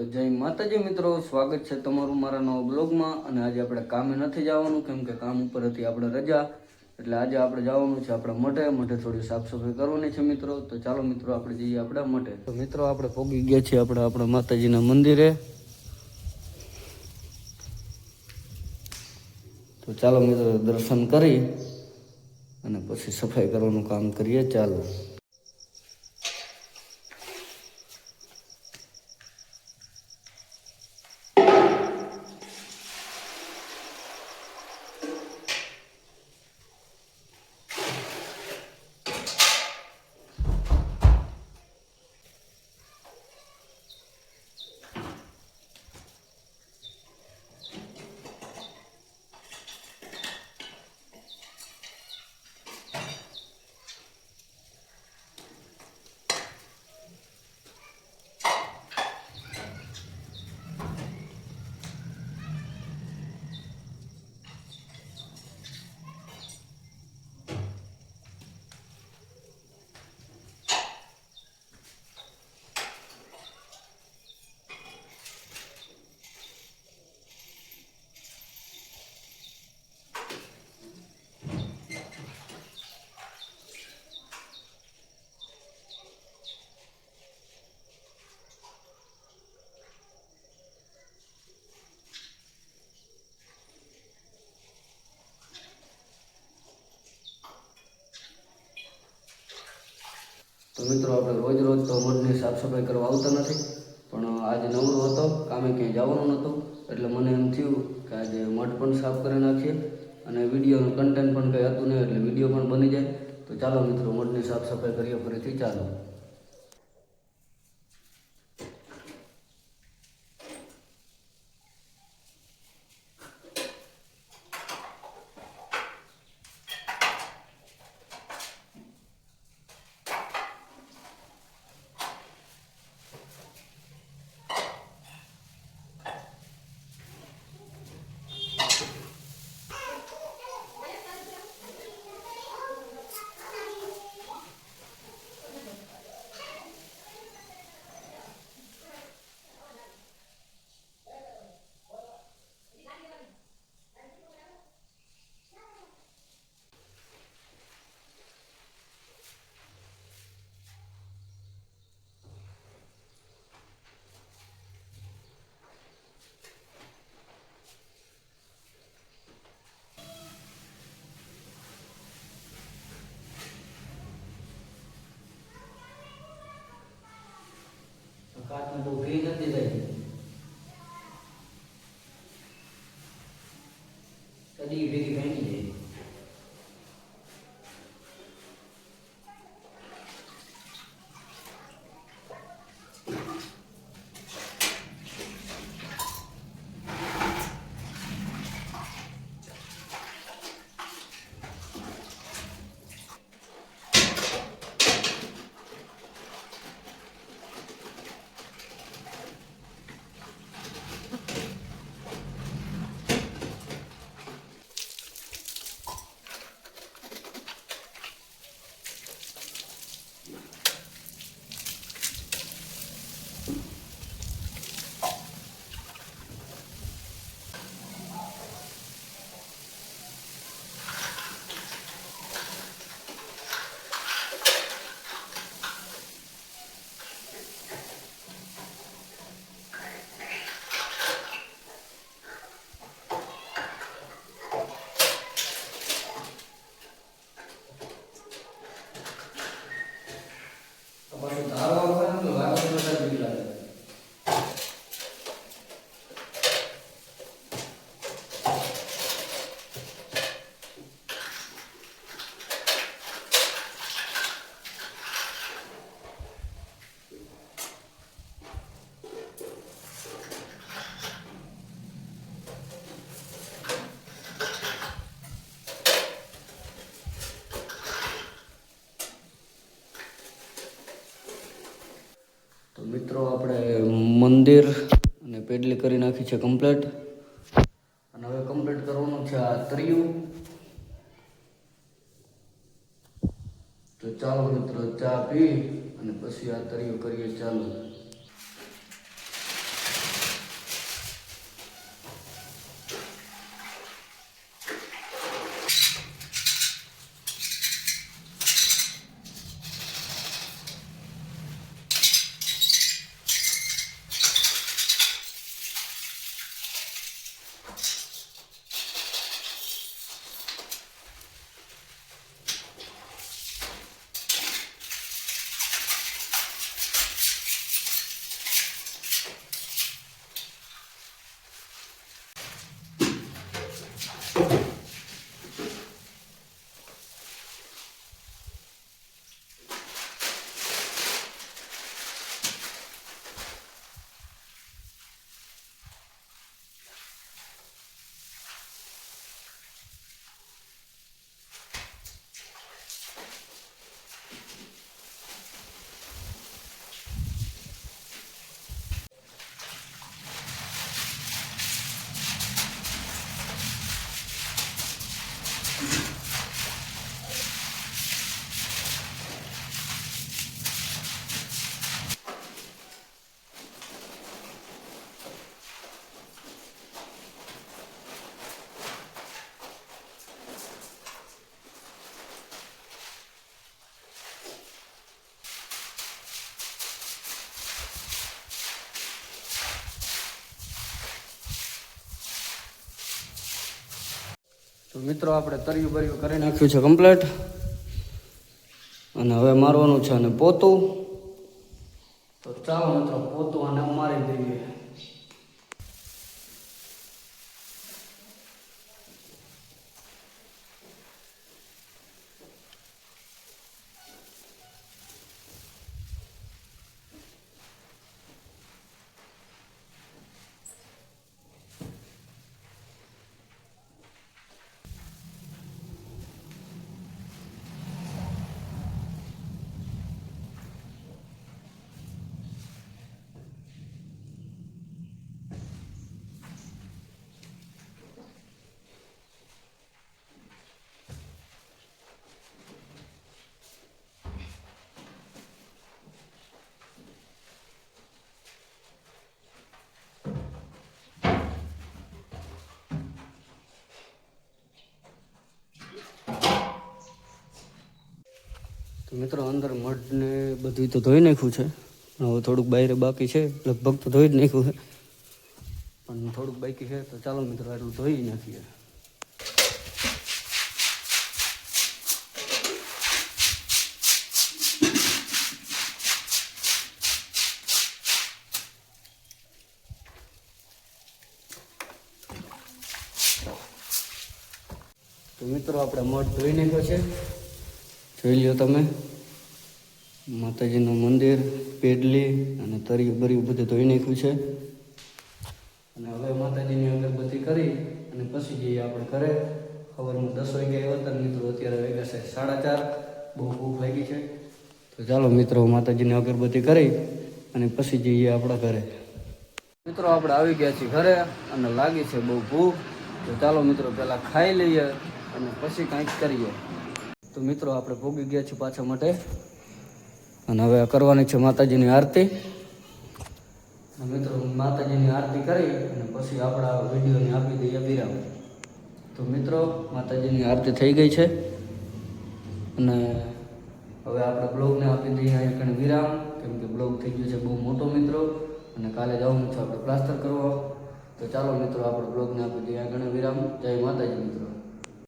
તો જય માતાજી મિત્રો, સ્વાગત છે તમારું મારા નવા બ્લોગમાં। અને આજે આપણે કામે નથી જવાનું, કેમ કે કામ ઉપર હતી આપણે રજા, એટલે આજે આપણે જવાનું છે આપણા મઠે થોડી સાફ સફાઈ કરવાની છે મિત્રો। તો ચાલો મિત્રો આપણે જઈએ આપણા મઠે। તો મિત્રો આપણે પહોંચી ગયા છીએ આપણા માતાજીના મંદિરે। તો ચાલો મિત્રો દર્શન કરી અને પછી સફાઈ કરવાનું કામ કરીએ। ચાલો। તો મિત્રો આપણે રોજ તો મઠની સાફ સફાઈ કરવા આવતા નથી, પણ આજે નવરો હતો, કામે ક્યાંય જવાનું નહોતું, એટલે મને એમ થયું કે આજે મઠ પણ સાફ કરી નાખીએ અને વિડીયોનું કન્ટેન્ટ પણ કંઈ હતું નહીં, એટલે વિડીયો પણ બની જાય। તો ચાલો મિત્રો મઠની સાફ સફાઈ કરીએ ફરીથી। ચાલો। કાચમાં બહુ ભી નથી થઈ, કદી ભેગી ભાંગી જાય। તો મિત્રો આપણે મંદિર અને પેડલી કરી નાખી છે કમ્પ્લીટ, અને હવે કમ્પ્લીટ કરવાનું છે આ તરિયું। તો ચાલો મિત્રો ચા પી અને પછી આ તરિયું કરીએ। ચાલો। તો મિત્રો આપણે તરિયું બરિયું કરી નાખ્યું છે કમ્પ્લીટ, અને હવે મારવાનું છે અને પોતું. તો ચાલો મિત્રો પોતું અને મારી દઈએ. તો મિત્રો અંદર મઢને બધું તો ધોઈ નાખ્યું છે, હવે થોડુંક બહાર બાકી છે. લગભગ તો ધોઈ જ નાખ્યું છે, પણ થોડુંક બાકી છે. તો ચાલો મિત્રો એટલું ધોઈ નાખીએ. તો મિત્રો આપણે મઠ ધોઈ નાખ્યો છે, જોઈ લ્યો તમે. માતાજીનું મંદિર, પેડલી અને તરિયું બરિયું બધું ધોઈ નાખ્યું છે. અને હવે માતાજીની અગરબત્તી કરી અને પછી જઈએ આપણે ઘરે. સવારમાં 10 વાગે આવ્યા હતા મિત્રો, અત્યારે વાગ્યા છે 4:30. બહુ ભૂખ લાગી છે. તો ચાલો મિત્રો માતાજીની અગરબત્તી કરી અને પછી જઈએ આપણા ઘરે. મિત્રો આપણે આવી ગયા છીએ ઘરે અને લાગી છે બહુ ભૂખ. તો ચાલો મિત્રો પહેલાં ખાઈ લઈએ અને પછી કંઈક કરીએ. તો મિત્રો આપણે ભોગી ગયા છીએ પાછા માટે, અને હવે કરવાની છે માતાજીની આરતી. મિત્રો માતાજીની આરતી કરી અને પછી આપણા વિડીયોને આપી દઈએ વિરામ. તો મિત્રો માતાજીની આરતી થઈ ગઈ છે, અને હવે આપણે બ્લોગને આપી દઈએ અહીંયા કણે વિરામ, કેમ કે બ્લોગ થઈ ગયો છે બહુ મોટો મિત્રો, અને કાલે જવાનું છે આપણે પ્લાસ્ટર કરવા. તો ચાલો મિત્રો આપણે બ્લોગને આપી દઈએ અહીંયા કણે વિરામ. જય માતાજી મિત્રો.